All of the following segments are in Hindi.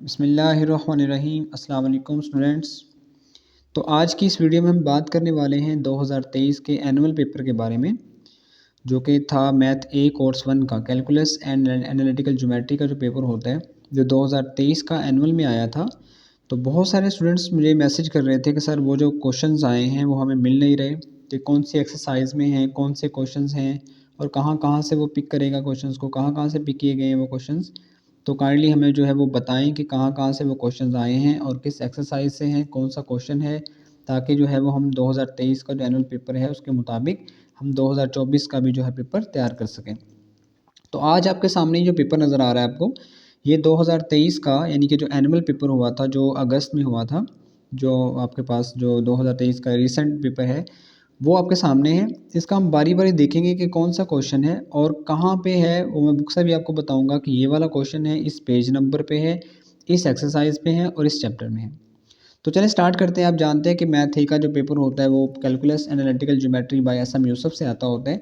बिस्मिल्लाहिर्रहमानिर्रहीम। अस्सलाम वालेकुम स्टूडेंट्स। तो आज की इस वीडियो में हम बात करने वाले हैं 2023 के एनुअल पेपर के बारे में, जो कि था मैथ ए कोर्स 1 का कैलकुलस एंड एनालिटिकल ज्योमेट्री का जो पेपर होता है, जो 2023 का एनुअल में आया था। तो बहुत सारे स्टूडेंट्स मुझे मैसेज कर रहे थे कि सर वो जो क्वेश्चंस आए हैं वो हमें मिल नहीं रहे, कि कौन सी एक्सरसाइज में हैं, कौन से क्वेश्चंस हैं और कहाँ कहाँ से वो पिक करेगा क्वेश्चंस को, कहाँ कहाँ से पिक किए गए हैं वो क्वेश्चंस। तो काइंडली हमें जो है वो बताएं कि कहाँ कहाँ से वो क्वेश्चंस आए हैं और किस एक्सरसाइज से हैं, कौन सा क्वेश्चन है, ताकि जो है वो हम 2023 का जो एनुअल पेपर है उसके मुताबिक हम 2024 का भी जो है पेपर तैयार कर सकें। तो आज आपके सामने जो पेपर नज़र आ रहा है आपको, ये 2023 का यानी कि जो एनुअल पेपर हुआ था, जो अगस्त में हुआ था, जो आपके पास जो 2023 का रिसेंट पेपर है वो आपके सामने है। इसका हम बारी बारी देखेंगे कि कौन सा क्वेश्चन है और कहाँ पे है, वो मैं बुक से भी आपको बताऊंगा कि ये वाला क्वेश्चन है, इस पेज नंबर पे है, इस एक्सरसाइज पे है और इस चैप्टर में है। तो चलिए स्टार्ट करते हैं। आप जानते हैं कि मैथ का जो पेपर होता है वो calculus analytical geometry by S M. Yusuf से आता होता है।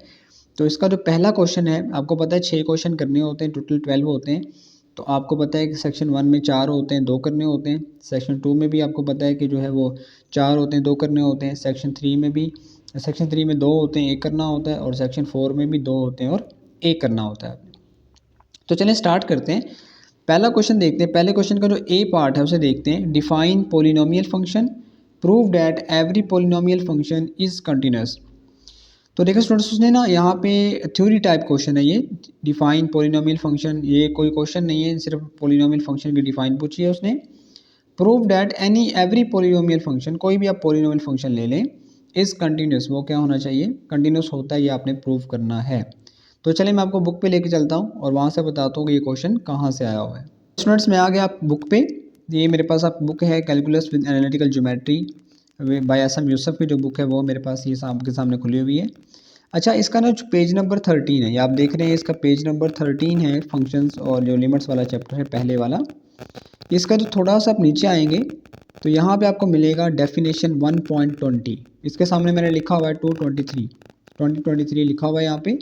तो इसका जो पहला क्वेश्चन है, आपको पता है 6 क्वेश्चन करने होते हैं, टोटल 12 होते हैं। तो आपको पता है कि सेक्शन 1 में 4 होते हैं, 2 करने होते हैं। सेक्शन 2 में भी आपको पता है कि जो है वो 4 होते हैं, 2 करने होते हैं। सेक्शन 3 में भी, सेक्शन 3 में 2 होते हैं, 1 करना होता है। और सेक्शन 4 में भी 2 होते हैं और 1 करना होता है। तो चलिए स्टार्ट करते हैं। पहला क्वेश्चन देखते हैं। पहले क्वेश्चन का जो ए पार्ट है उसे देखते हैं। Define polynomial function, prove that every polynomial function is continuous. तो देखो स्टूडेंट्स, उसने ना यहाँ पे थ्योरी टाइप क्वेश्चन है ये, डिफाइन पोलिनोमियल फंक्शन। ये कोई क्वेश्चन नहीं है, सिर्फ पोलिनोमियल फंक्शन की डिफाइन पूछी है उसने। Prove that any every polynomial function, कोई भी आप पोलिनोमियल फंक्शन ले लें, इज कंटिन्यूस, वो क्या होना चाहिए, कंटिन्यूस होता है, ये आपने प्रूव करना है। तो चलिए मैं आपको बुक पे लेके चलता हूँ और वहाँ से बताता हूँ कि ये क्वेश्चन कहाँ से आया हुआ है। स्टूडेंट्स मैं आ गया आप बुक पे। ये मेरे पास आप बुक है calculus with analytical geometry by S M. Yusuf की जो बुक है वो मेरे पास ये आपके सामने खुली हुई है। अच्छा, इसका ना जो पेज नंबर 13 है, ये आप देख रहे हैं, इसका पेज नंबर 13 है, फंक्शंस और जो लिमिट्स वाला चैप्टर है पहले वाला। इसका जो थोड़ा सा आप नीचे आएंगे तो यहाँ पे आपको मिलेगा डेफिनेशन 1.20। इसके सामने मैंने लिखा हुआ है 2023 लिखा हुआ है यहाँ पे।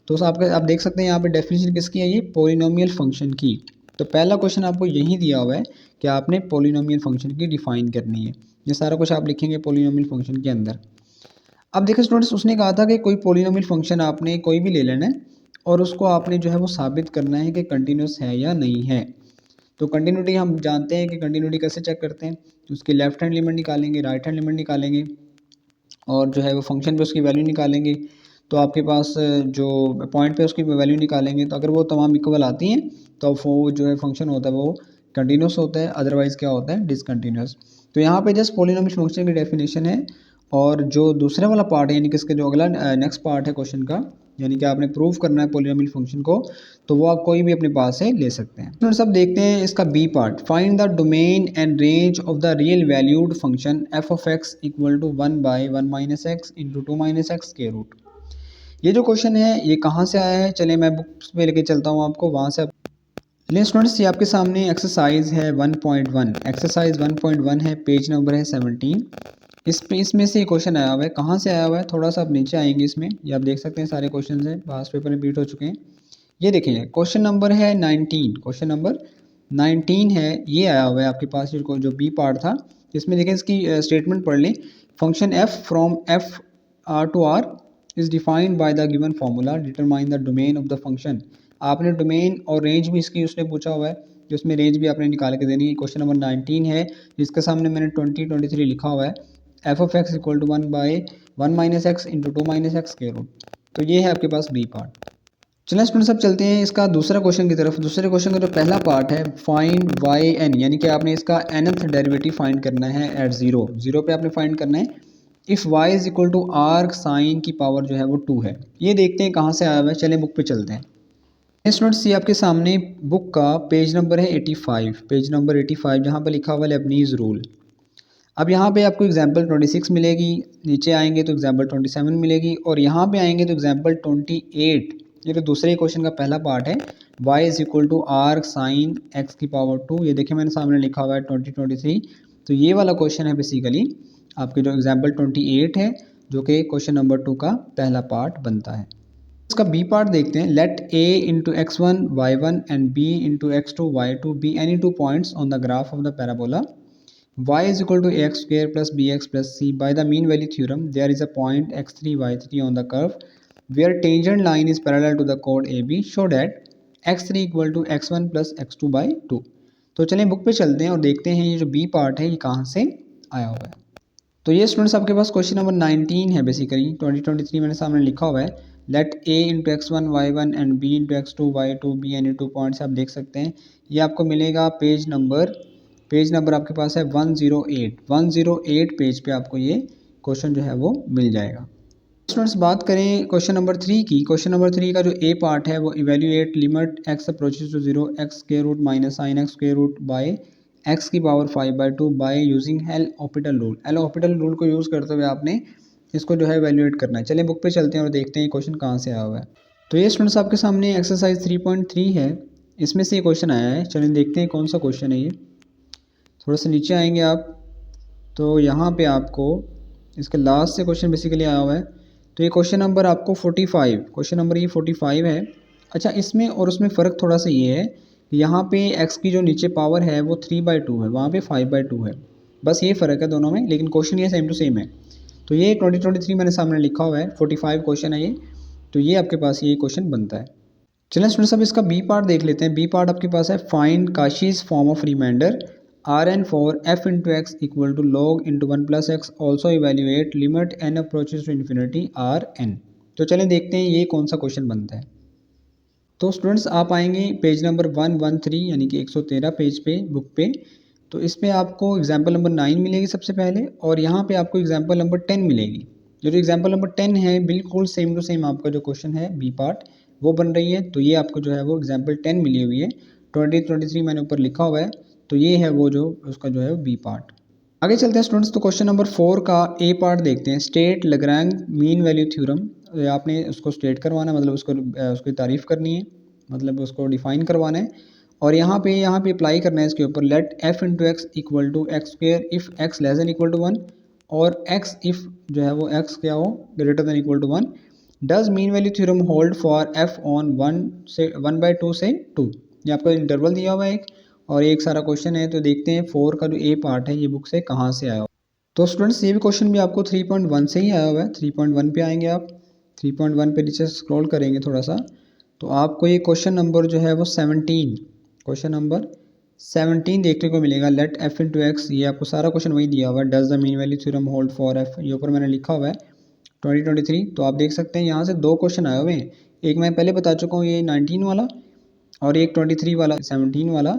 तो आप देख सकते हैं यहाँ पे डेफिनेशन किसकी है, ये पोलिनोमियल फंक्शन की। तो पहला क्वेश्चन आपको यही दिया हुआ है कि आपने पोलिनोमियल फंक्शन की डिफाइन करनी है। ये सारा कुछ आप लिखेंगे पोलिनोमियल फंक्शन के अंदर। अब देखिए स्टूडेंट्स, उसने कहा था कि कोई पोलिनोमियल फंक्शन आपने कोई भी ले लेना है और उसको आपने जो है वो साबित करना है कि कंटिन्यूस है या नहीं है। तो कंटिन्यूटी हम जानते हैं कि कंटिन्यूटी कैसे चेक करते हैं, तो उसकी लेफ्ट हैंड लिमिट निकालेंगे, राइट हैंड लिमिट निकालेंगे और जो है वो फंक्शन पे उसकी वैल्यू निकालेंगे। तो आपके पास जो पॉइंट पे उसकी वैल्यू निकालेंगे, तो अगर वो तमाम इक्वल आती हैं तो वो जो है फंक्शन होता है वो कंटिन्यूस होता है, अदरवाइज़ क्या होता है, डिसकंटिन्यूस। तो यहाँ पे जस्ट पोलिनोमियल फंक्शन की डेफिनेशन है। और जो दूसरा वाला पार्ट है, यानी कि इसका जो अगला नेक्स्ट पार्ट है क्वेश्चन का, यानी कि आपने प्रूव करना है पोलिनोमियल फंक्शन को, तो वो आप कोई भी अपने पास से ले सकते हैं। तो सब देखते हैं इसका B part. Find the domain and range of the real valued function f of x equal to 1/1 minus x into 2 minus x के रूट। ये जो क्वेश्चन है ये कहाँ से आया है, चलिए मैं बुक्स पे लेके चलता हूँ आपको, वहाँ से ले स्टूडेंट्स। ये आपके सामने एक्सरसाइज है 1.1, एक्सरसाइज 1.1 है, पेज नंबर है 17। इसमें से क्वेश्चन आया हुआ है। कहाँ से आया हुआ है, थोड़ा सा आप नीचे आएंगे, इसमें ये आप देख सकते हैं सारे क्वेश्चन हैं, पास पेपर रिपीट हो चुके हैं। ये देखिए क्वेश्चन नंबर है 19, क्वेश्चन नंबर 19 है, ये आया हुआ है आपके पास जो बी पार्ट था। इसमें देखें इसकी स्टेटमेंट पढ़ लें। Function f from f r to r is defined by the given formula, determine the domain of the function. आपने डोमेन और रेंज भी इसकी उसने पूछा हुआ है, जिसमें रेंज भी आपने निकाल के देनी है। क्वेश्चन नंबर 19 है, जिसके सामने मैंने 2023 लिखा हुआ है। F of x equal to 1/1 minus x into 2 minus x के रूट। तो ये है आपके पास बी पार्ट। चलिए स्टूडेंट्स अब चलते हैं इसका दूसरा क्वेश्चन की तरफ। दूसरे क्वेश्चन का जो पहला पार्ट है, फाइंड वाई एन, यानी कि आपने इसका nth डेरिवेटिव फाइंड करना है एट जीरो पे आपने फाइंड करना है। If y is equal to arc sine की पावर जो है वो 2 है। ये देखते हैं कहाँ से आया हुआ है, चलिए बुक पे चलते हैं। स्टूडेंट्स ये आपके सामने बुक का पेज नंबर है 85, पेज नंबर 85, जहाँ पर लिखा हुआ है लेबनीज़ रूल। अब यहाँ पे आपको एग्जाम्पल 26 मिलेगी, नीचे आएंगे तो एग्जाम्पल 27 मिलेगी और यहाँ पे आएंगे तो एग्जाम्पल 28। ये तो दूसरे क्वेश्चन का पहला पार्ट है, y is equal to arc sine x की पावर 2। ये देखिए मैंने सामने लिखा हुआ है 2023। तो ये वाला क्वेश्चन है बेसिकली आपके जो एग्जाम्पल 28 है, जो कि क्वेश्चन नंबर 2 का पहला पार्ट बनता है। इसका बी पार्ट देखते हैं। Let a into x one y one and b into x two y two be any two points on the graph of the parabola y is equal to ax square plus bx plus c. By the mean value theorem, there is a point x3 y3 on the curve where tangent line is parallel to the chord AB. Show that x3 equal to x1 plus x2 by 2. तो चलें बुक पे चलते हैं और देखते हैं ये जो बी पार्ट है ये कहाँ से आया हुआ है। तो ये स्टूडेंट्स आपके पास क्वेश्चन नंबर 19 है। बेसिकली 2023 मैंने सामने लिखा हुआ है। Let a into x one y one and b into x two y two be any two points आप देख सकते हैं। ये आपको मिलेगा पेज नंबर आपके पास है 108 पेज पे आपको ये क्वेश्चन जो है वो मिल जाएगा। स्टूडेंट्स बात करें क्वेश्चन नंबर 3 की। क्वेश्चन नंबर 3 का जो ए पार्ट है वो evaluate limit x approaches to 0 x square root minus sine x square root by x की power 5/2 by using L Hopital rule. L Hopital rule को यूज़ करते हुए आपने इसको जो है इवेल्यूएट करना है। चलिए बुक पे चलते हैं और देखते हैं क्वेश्चन कहाँ से आया हुआ है। तो ये स्टूडेंट्स आपके सामने एक्सरसाइज 3.3 है, इसमें से ये क्वेश्चन आया है। चलिए देखते हैं कौन सा क्वेश्चन है ये। थोड़ा सा नीचे आएंगे आप तो यहाँ पे आपको इसके लास्ट से क्वेश्चन बेसिकली आया हुआ है। तो ये क्वेश्चन नंबर आपको 45, क्वेश्चन नंबर ये 45 है। अच्छा, इसमें और उसमें फ़र्क थोड़ा सा ये है कि यहाँ पे x की जो नीचे पावर है वो 3/2 है, वहाँ पे 5/2 है। बस ये फ़र्क है दोनों में, लेकिन क्वेश्चन ये सेम टू सेम है। तो ये 2023 मैंने सामने लिखा हुआ है, 45 क्वेश्चन है ये। तो ये आपके पास ये क्वेश्चन बनता है। चलिए स्टूडेंट्स अब इसका बी पार्ट देख लेते हैं। बी पार्ट आपके पास है find Cauchy's form of remainder Rn for f into x equal to log into 1 plus x. Also evaluate limit n approaches to infinity Rn. तो चलें देखते हैं ये कौन सा क्वेश्चन बनता है। तो स्टूडेंट्स आप आएंगे पेज नंबर 113 यानी कि 113 पेज पे बुक पे। तो इसमें आपको एग्जाम्पल नंबर 9 मिलेगी सबसे पहले, और यहाँ पे आपको एग्जाम्पल नंबर 10 मिलेगी। जो एग्जाम्पल नंबर 10 है बिल्कुल सेम टू सेम आपका जो क्वेश्चन है बी पार्ट वो बन रही है। तो ये आपको जो है वो एग्जाम्पल 10 मिली हुई है। 2023 मैंने ऊपर लिखा हुआ है। तो ये है वो जो उसका जो है बी पार्ट। आगे चलते हैं स्टूडेंट्स। तो क्वेश्चन नंबर 4 का ए पार्ट देखते हैं। State Lagrange mean value theorem. आपने उसको स्टेट करवाना है, मतलब उसकी तारीफ़ करनी है, मतलब उसको डिफाइन करवाना है। और यहाँ पे अप्लाई करना है इसके ऊपर। Let f into x equal to x square if x less than equal to 1 और एक्स इफ़ जो है वो एक्स क्या हो greater than equal to 1। Does mean value theorem hold for f on 1/2 से 2। ये आपका इंटरवल दिया हुआ है एक, और एक सारा क्वेश्चन है। तो देखते हैं 4 का जो ए पार्ट है ये बुक से कहाँ से आया। तो स्टूडेंट्स ये भी क्वेश्चन भी आपको 3.1 से ही आया हुआ है। 3.1 पे आएंगे आप, 3.1 पे नीचे स्क्रॉल करेंगे थोड़ा सा तो आपको ये क्वेश्चन नंबर जो है वो 17, क्वेश्चन नंबर 17 देखने को मिलेगा। लेट एफ इंटू एक्स, ये आपको सारा क्वेश्चन वही दिया हुआ है। Does the mean value theorem hold for F, ये ऊपर मैंने लिखा हुआ है 2023। तो आप देख सकते हैं यहाँ से दो क्वेश्चन आए हुए हैं। एक मैं पहले बता चुका हूँ ये 19 वाला, और एक 23 वाला 17 वाला।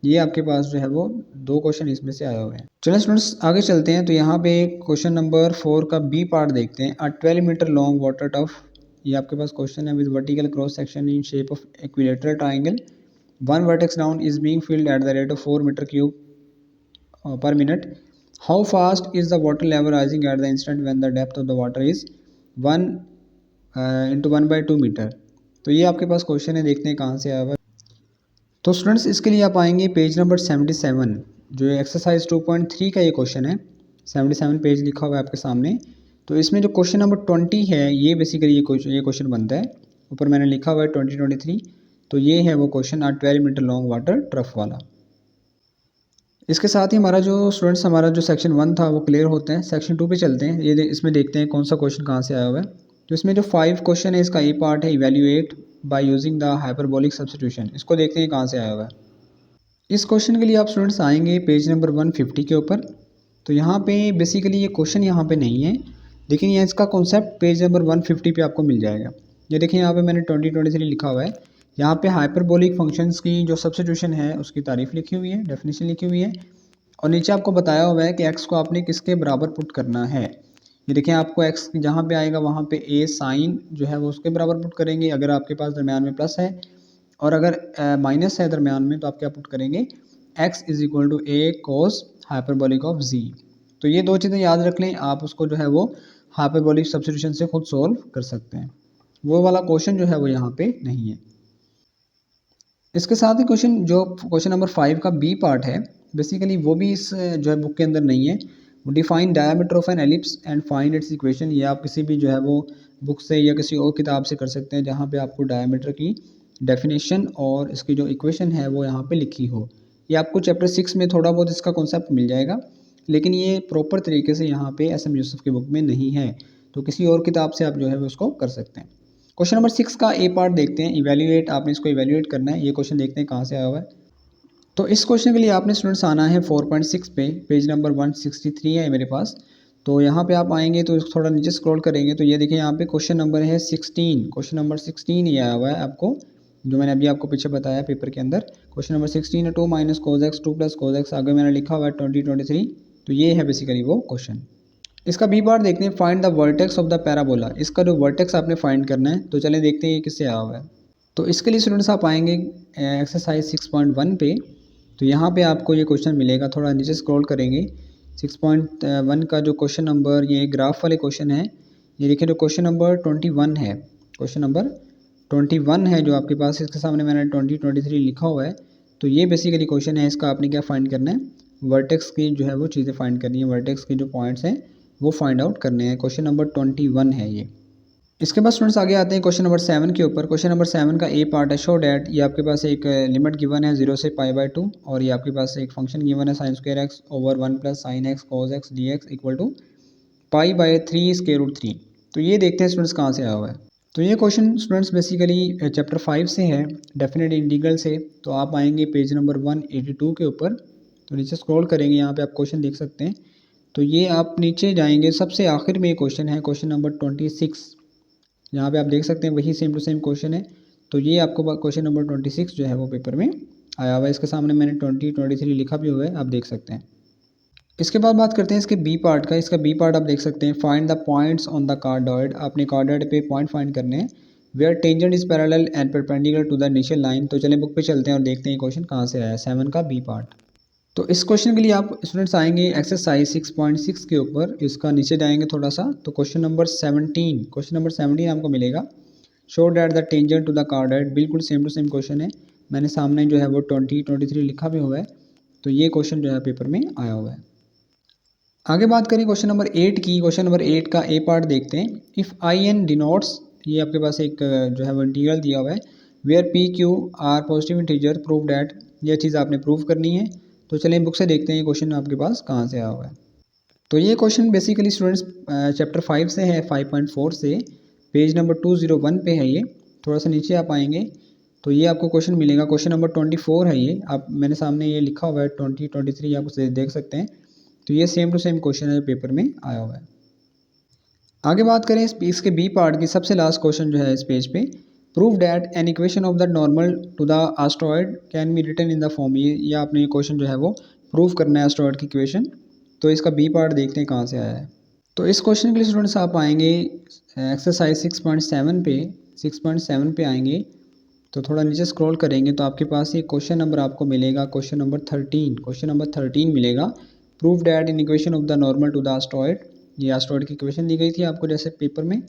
ये आपके पास जो है वो दो क्वेश्चन इसमें से आए हुए हैं। चलिए स्टूडेंट्स आगे चलते हैं। तो यहाँ पे क्वेश्चन नंबर 4 का बी पार्ट देखते हैं। 12 मीटर लॉन्ग वाटर टफ, ये आपके पास क्वेश्चन है with vertical cross section in shape of equilateral triangle. One vertex down is being filled at the rate of 4 metre cube per minute. How fast is the water level rising at the instant when the depth of the water is 1 into 1/2 metre. तो ये आपके पास क्वेश्चन है, देखते हैं कहाँ से आया हुआ है। तो स्टूडेंट्स इसके लिए आप आएंगे पेज नंबर 77, जो एक्सरसाइज 2.3 का ये क्वेश्चन है। 77 पेज लिखा हुआ है आपके सामने। तो इसमें जो क्वेश्चन नंबर 20 है ये बेसिकली ये क्वेश्चन बनता है। ऊपर मैंने लिखा हुआ है 2023। तो ये है वो question 12 metre long water trough वाला। इसके साथ ही हमारा जो सेक्शन 1 था वो क्लियर होता है। सेक्शन 2 पे चलते हैं। ये इसमें देखते हैं कौन सा क्वेश्चन कहाँ से आया हुआ है। तो इसमें जो 5 क्वेश्चन है इसका ए पार्ट है evaluate by using the hyperbolic substitution. इसको देखते हैं कहाँ से आया हुआ है। इस क्वेश्चन के लिए आप स्टूडेंट्स आएंगे पेज नंबर 150 के ऊपर। तो यहाँ पे बेसिकली ये क्वेश्चन यहाँ पे नहीं है, लेकिन ये इसका कॉन्सेप्ट पेज नंबर 150 पे आपको मिल जाएगा। ये देखिए यहाँ पे मैंने 2023 लिखा हुआ है। यहाँ पे हाइपरबोलिक फंक्शंस की जो सब्स्टिट्यूशन है उसकी तारीफ लिखी हुई है, डेफिनेशन लिखी हुई है, और नीचे आपको बताया हुआ है कि एक्स को आपने किसके बराबर पुट करना है। ये देखें आपको एक्स जहाँ पे आएगा वहाँ पे ए साइन जो है वो उसके बराबर पुट करेंगे अगर आपके पास दरम्यान में प्लस है, और अगर माइनस है दरम्यान में तो आप क्या पुट करेंगे x is equal to a cos hyperbolic of z। तो ये दो चीज़ें याद रख लें, आप उसको जो है वो हाइपरबोलिक सब्स्टिट्यूशन से खुद सोल्व कर सकते हैं। वो वाला क्वेश्चन जो है वो यहाँ पे नहीं है। इसके साथ ही क्वेश्चन नंबर 5 का बी पार्ट है, बेसिकली वो भी इस जो है बुक के अंदर नहीं है। Define diameter of an ellipse and find its equation. ये आप किसी भी जो है वो बुक से या किसी और किताब से कर सकते हैं जहाँ पे आपको डायमीटर की डेफिनेशन और इसकी जो इक्वेशन है वो यहाँ पे लिखी हो। ये आपको चैप्टर 6 में थोड़ा बहुत इसका कॉन्सेप्ट मिल जाएगा, लेकिन ये प्रॉपर तरीके से यहाँ पे एस एम यूसुफ की बुक में नहीं है, तो किसी और किताब से आप जो है वो उसको कर सकते हैं। क्वेश्चन नंबर 6 का ए पार्ट देखते हैं, इवेल्युएट। आपने इसको इवेल्युएट करना है। ये क्वेश्चन देखते हैं कहाँ से आया हुआ है। तो इस क्वेश्चन के लिए आपने स्टूडेंट्स आना है 4.6 पे, पेज नंबर 163 है मेरे पास। तो यहाँ पे आप आएंगे तो थोड़ा नीचे स्क्रॉल करेंगे तो ये देखिए यहाँ पे क्वेश्चन नंबर है 16। क्वेश्चन नंबर 16 ये आया हुआ है आपको, जो मैंने अभी आपको पीछे बताया पेपर के अंदर। क्वेश्चन नंबर 16 है 2 minus cos x 2 plus cos x, आगे मैंने लिखा हुआ है 2023। तो ये है बेसिकली वो क्वेश्चन। इसका बी पार्ट देखते हैं, find the vertex of the parabola. इसका जो वर्टेक्स आपने फाइंड करना है, तो चलें देखते हैं ये किससे आया हुआ है। तो इसके लिए स्टूडेंट्स आप आएंगे एक्सरसाइज 6.1 पे। तो यहाँ पे आपको ये क्वेश्चन मिलेगा, थोड़ा नीचे स्क्रॉल करेंगे। 6.1 का जो क्वेश्चन नंबर, ये ग्राफ वाले क्वेश्चन है। ये देखिए जो क्वेश्चन नंबर 21 है, क्वेश्चन नंबर 21 है जो आपके पास, इसके सामने मैंने 2023 लिखा हुआ है। तो ये बेसिकली क्वेश्चन है, इसका आपने क्या फाइंड करना है, वर्टेक्स की जो है वो चीज़ें फाइंड करनी है, वर्टेक्स के जो पॉइंट्स हैं वो फाइंड आउट करने हैं। क्वेश्चन नंबर 21 है ये। इसके बाद स्टूडेंट्स आगे आते हैं क्वेश्चन नंबर 7 के ऊपर। क्वेश्चन नंबर 7 का ए पार्ट है शो डैट। ये आपके पास एक लिमिट गिवन है 0 से π/2, और ये आपके पास एक फंक्शन गिवन है sin square x over 1 plus sine x cos x d x equal to π/3 square root 3। तो ये देखते हैं स्टूडेंट्स कहाँ से आया हुआ है। तो ये क्वेश्चन स्टूडेंट्स बेसिकली चैप्टर 5 से है, डेफिनेट इंटीग्रल से। तो आप आएंगे पेज नंबर 182 के ऊपर। तो नीचे स्क्रॉल करेंगे, यहाँ पे आप क्वेश्चन देख सकते हैं। तो ये आप नीचे जाएंगे, सबसे आखिर में क्वेश्चन है क्वेश्चन नंबर 26। यहाँ पे आप देख सकते हैं वही सेम टू सेम क्वेश्चन है। तो ये आपको क्वेश्चन नंबर 26 जो है वो पेपर में आया हुआ है। इसके सामने मैंने 2023 लिखा भी हुआ है, आप देख सकते हैं। इसके बाद बात करते हैं इसके बी पार्ट का। इसका बी पार्ट आप देख सकते हैं, find the points on the cardioid. आपने कार्डॉइड पे पॉइंट फाइंड करने हैं, where tangent is parallel and perpendicular to the initial line. तो चलिए बुक पे चलते हैं और देखते हैं क्वेश्चन कहाँ से आया है, 7 का बी पार्ट। तो इस क्वेश्चन के लिए आप स्टूडेंट्स आएंगे एक्सरसाइज 6.6 के ऊपर। इसका नीचे जाएंगे थोड़ा सा, तो क्वेश्चन नंबर 17, क्वेश्चन नंबर 17 आपको मिलेगा, show that the tangent to the cardioid. बिल्कुल सेम टू सेम क्वेश्चन है, मैंने सामने जो है वो 2023 लिखा भी हुआ है। तो ये क्वेश्चन जो है पेपर में आया हुआ है। आगे बात करें क्वेश्चन नंबर 8 की। क्वेश्चन नंबर 8 का ए पार्ट देखते हैं, इफ़ आई एन डिनोट्स, ये आपके पास एक जो है वो इंटीग्रल दिया हुआ है, where p q r positive integer, prove that. यह चीज़ आपने प्रूव करनी है। तो चलिए बुक से देखते हैं ये क्वेश्चन आपके पास कहाँ से आया हुआ है। तो ये क्वेश्चन बेसिकली स्टूडेंट्स चैप्टर 5 से है, 5.4 से, पेज नंबर 201 पे है ये। थोड़ा सा नीचे आप आएंगे तो ये आपको क्वेश्चन मिलेगा, क्वेश्चन नंबर 24 है ये। आप मैंने सामने ये लिखा हुआ है 2023, आप उसे देख सकते हैं। तो ये सेम टू सेम क्वेश्चन है जो पेपर में आया हुआ है। आगे बात करें इसके बी पार्ट की, सबसे लास्ट क्वेश्चन जो है इस पेज पे, prove that an equation of the normal to the asteroid can be written in the form. ये आपने ये क्वेश्चन जो है वो प्रूव करना है एस्टेरॉयड की इक्वेशन। तो इसका बी पार्ट देखते हैं कहाँ से आया है। तो इस क्वेश्चन के लिए स्टूडेंट्स आप आएंगे एक्सरसाइज 6.7 पे, 6.7 पे आएंगे तो थोड़ा नीचे स्क्रॉल करेंगे तो आपके पास ये क्वेश्चन नंबर आपको मिलेगा, क्वेश्चन नंबर 13, क्वेश्चन नंबर 13 मिलेगा, prove that in equation of the normal to the asteroid. ये एस्टेरॉयड की इक्वेशन दी गई थी आपको जैसे पेपर में।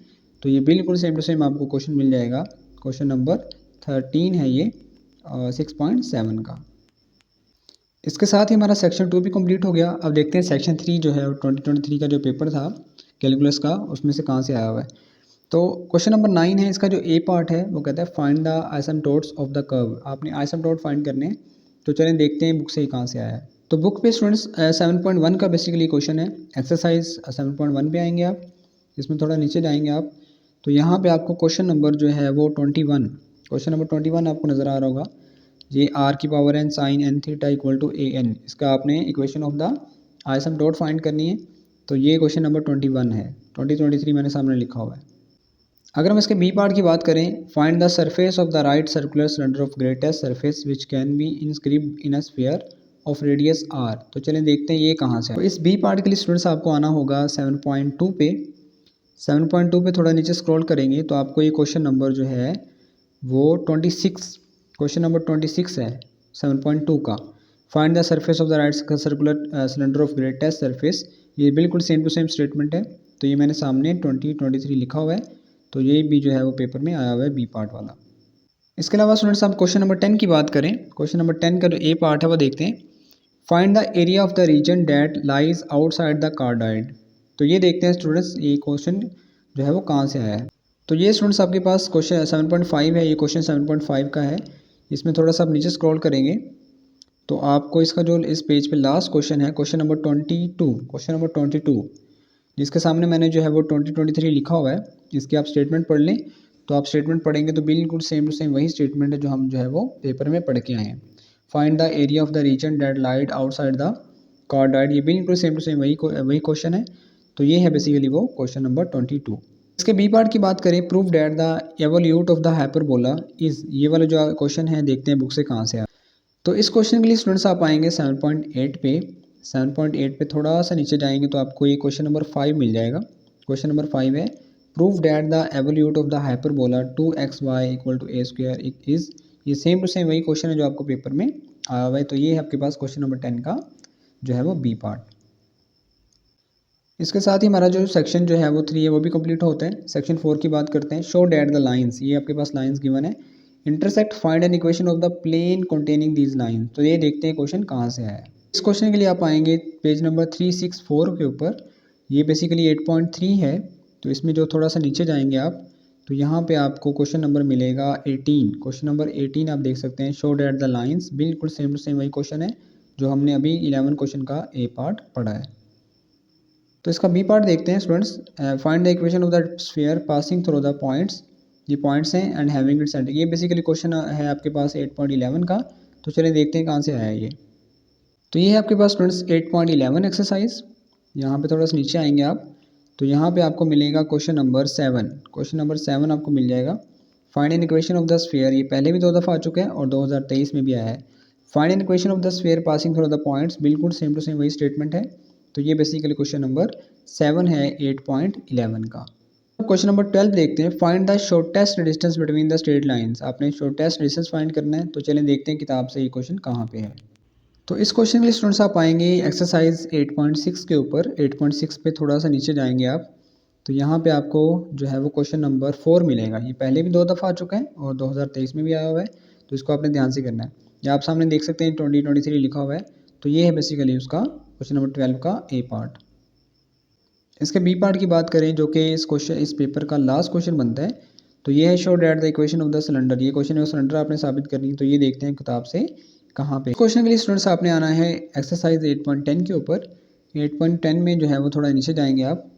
तो ये बिल्कुल सेम टू सेम आपको क्वेश्चन मिल जाएगा, क्वेश्चन नंबर 13 है ये 6.7 का। इसके साथ ही हमारा सेक्शन 2 भी कंप्लीट हो गया। अब देखते हैं सेक्शन 3 जो है 2023 का जो पेपर था कैलकुलस का, उसमें से कहाँ से आया हुआ है। तो क्वेश्चन नंबर 9 है, इसका जो ए पार्ट है वो कहता है find the asymptotes of the curve. आपने आइसोम्टोट फाइंड करने हैं। तो चलें देखते हैं बुक से ही कहाँ से आया है। तो बुक पे स्टूडेंट्स 7.1 का बेसिकली क्वेश्चन है, एक्सरसाइज 7.1 पे आएंगे आप। इसमें थोड़ा नीचे जाएंगे आप तो यहाँ पे आपको क्वेश्चन नंबर जो है वो 21, क्वेश्चन नंबर 21 आपको नज़र आ रहा होगा। ये आर की power n sine n theta equal to a n, इसका आपने equation of the asymptote find करनी है। तो ये क्वेश्चन नंबर 21 है, 2023 मैंने सामने लिखा हुआ है। अगर हम इसके बी पार्ट की बात करें, find the surface of the right circular cylinder of greatest surface which can be inscribed in a sphere of radius r. तो चलें देखते हैं ये कहाँ से है। तो इस बी पार्ट के लिए स्टूडेंट्स आपको आना होगा 7.2 पे। 7.2 पे थोड़ा नीचे स्क्रॉल करेंगे तो आपको ये क्वेश्चन नंबर जो है वो 26, क्वेश्चन नंबर 26 है 7.2 का, find the surface of the right circular cylinder of greatest surface. ये बिल्कुल सेम टू सेम स्टेटमेंट है। तो ये मैंने सामने 2023 लिखा हुआ है। तो ये भी जो है वो पेपर में आया हुआ है बी पार्ट वाला। इसके अलावा स्टूडेंट्स आप क्वेश्चन नंबर 10 की बात करें, क्वेश्चन नंबर 10 का जो ए पार्ट है वो देखते हैं, find the area of the region that lies outside the cardioid. तो ये देखते हैं स्टूडेंट्स, ये क्वेश्चन जो है वो कहाँ से आया है। तो ये स्टूडेंट्स आपके पास क्वेश्चन 7.5 है, ये क्वेश्चन 7.5 का है। इसमें थोड़ा सा आप नीचे स्क्रॉल करेंगे तो आपको इसका जो इस पेज पे लास्ट क्वेश्चन है, क्वेश्चन नंबर 22, जिसके सामने मैंने जो है वो 2023 लिखा हुआ है, इसकी आप स्टेटमेंट पढ़ लें। तो आप स्टेटमेंट पढ़ेंगे तो बिल्कुल सेम टू सेम वही स्टेटमेंट है जो हम जो है वो पेपर में पढ़ के आए हैं। Find the area of the region that lies outside the cardioid, ये बिल्कुल सेम टू सेम वही क्वेश्चन है। तो ये है बेसिकली वो क्वेश्चन नंबर 22। इसके बी पार्ट की बात करें, prove that the evolute of the hyperbola is, ये वाला जो क्वेश्चन है देखते हैं बुक से कहाँ से आया। तो इस क्वेश्चन के लिए स्टूडेंट्स आप आएंगे 7.8 पे। 7.8 पे थोड़ा सा नीचे जाएंगे तो आपको ये क्वेश्चन नंबर 5 मिल जाएगा। क्वेश्चन नंबर 5 है, prove that the evolute of the hyperbola 2xy equal to a square is. ये सेम टू सेम वही क्वेश्चन है जो आपको पेपर में आया हुआ है। तो ये है आपके पास क्वेश्चन नंबर 10 का जो है वो बी पार्ट। इसके साथ ही हमारा जो सेक्शन जो है वो 3 है वो भी कंप्लीट होता है। सेक्शन 4 की बात करते हैं, शो डैट द लाइंस। ये आपके पास लाइंस गिवन है। Intersect find an equation of the plane containing these line. तो ये देखते हैं क्वेश्चन कहाँ से आया है। इस क्वेश्चन के लिए आप आएंगे पेज नंबर 364 के ऊपर। ये बेसिकली 8.3 है। तो इसमें जो थोड़ा सा नीचे जाएंगे आप तो यहाँ पे आपको क्वेश्चन नंबर मिलेगा 18। क्वेश्चन नंबर 18 आप देख सकते हैं, शो डैट द लाइन्स। बिल्कुल सेम टू सेम वही क्वेश्चन है जो हमने अभी 11 क्वेश्चन का ए पार्ट पढ़ा है। तो इसका बी पार्ट देखते हैं students, find the equation of the sphere passing through the points. ये पॉइंट्स हैं एंड हैविंग इट सेंटर। ये बेसिकली क्वेश्चन है आपके पास 8.11 का। तो चलिए देखते हैं कहाँ से आया ये। तो ये है आपके पास स्टूडेंट्स 8.11 एक्सरसाइज। यहाँ पे थोड़ा सा नीचे आएंगे आप तो यहाँ पे आपको मिलेगा क्वेश्चन नंबर 7। क्वेश्चन नंबर 7 आपको मिल जाएगा, find an equation of the sphere. ये पहले भी 2 दफ़ा आ चुका है और 2023 में भी आया है। Find an equation of the sphere passing through the points, बिल्कुल सेम टू सेम वही स्टेटमेंट है। तो ये बेसिकली क्वेश्चन नंबर 7 है 8.11 का। क्वेश्चन नंबर 12 देखते हैं, find the shortest distance between the straight lines. आपने शॉर्टेस्ट डिस्टेंस फाइंड करना है। तो चलें देखते हैं किताब से ये क्वेश्चन कहाँ पे है। तो इस क्वेश्चन के लिए स्टूडेंट्स आप आएंगे एक्सरसाइज 8.6 के ऊपर। 8.6 पे थोड़ा सा नीचे जाएंगे आप तो यहाँ पे आपको जो है वो क्वेश्चन नंबर 4 मिलेगा। ये पहले भी 2 दफ़ा आ चुका है और 2023 में भी आया हुआ है। तो इसको आपने ध्यान से करना है। या आप सामने देख सकते हैं 2023 लिखा हुआ है। तो ये है बेसिकली उसका क्वेश्चन नंबर 12 का ए पार्ट। इसके बी पार्ट की बात करें जो कि इस पेपर का लास्ट क्वेश्चन बनता है। तो ये है, show that the equation of the cylinder. ये क्वेश्चन है सिलेंडर आपने साबित करनी है। तो ये देखते हैं किताब से कहाँ पे। क्वेश्चन के लिए स्टूडेंट्स आपने आना है एक्सरसाइज 8.10 के ऊपर। 8.10 में जो है वो थोड़ा नीचे जाएंगे आप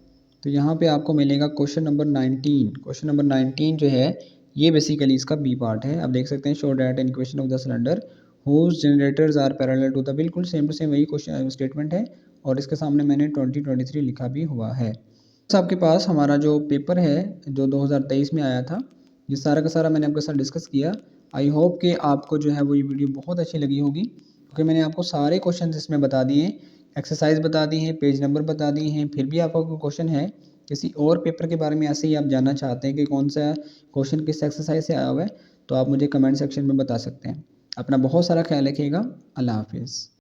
तो यहाँ पे आपको मिलेगा क्वेश्चन नंबर 19। क्वेश्चन नंबर 19 जो है ये बेसिकली इसका बी पार्ट है। आप देख सकते हैं, show that an equation of the cylinder whose generators are parallel to the, बिल्कुल सेम टू सेम वही क्वेश्चन स्टेटमेंट है और इसके सामने मैंने 2023 लिखा भी हुआ है। आपके पास हमारा जो पेपर है जो 2023 में आया था, ये सारा का सारा मैंने आपके साथ डिस्कस किया। आई होप कि आपको जो है वो ये वीडियो बहुत अच्छी लगी होगी क्योंकि मैंने आपको सारे क्वेश्चन इसमें बता दिए, एक्सरसाइज बता दी हैं, पेज नंबर बता दिए हैं। फिर भी आपका कोई क्वेश्चन है किसी और पेपर के बारे में, ऐसे ही आप जानना चाहते हैं कि कौन सा क्वेश्चन किस एक्सरसाइज से आया हुआ है, तो आप मुझे कमेंट सेक्शन में बता सकते हैं। अपना बहुत सारा ख्याल रखिएगा। अल्लाह हाफिज़।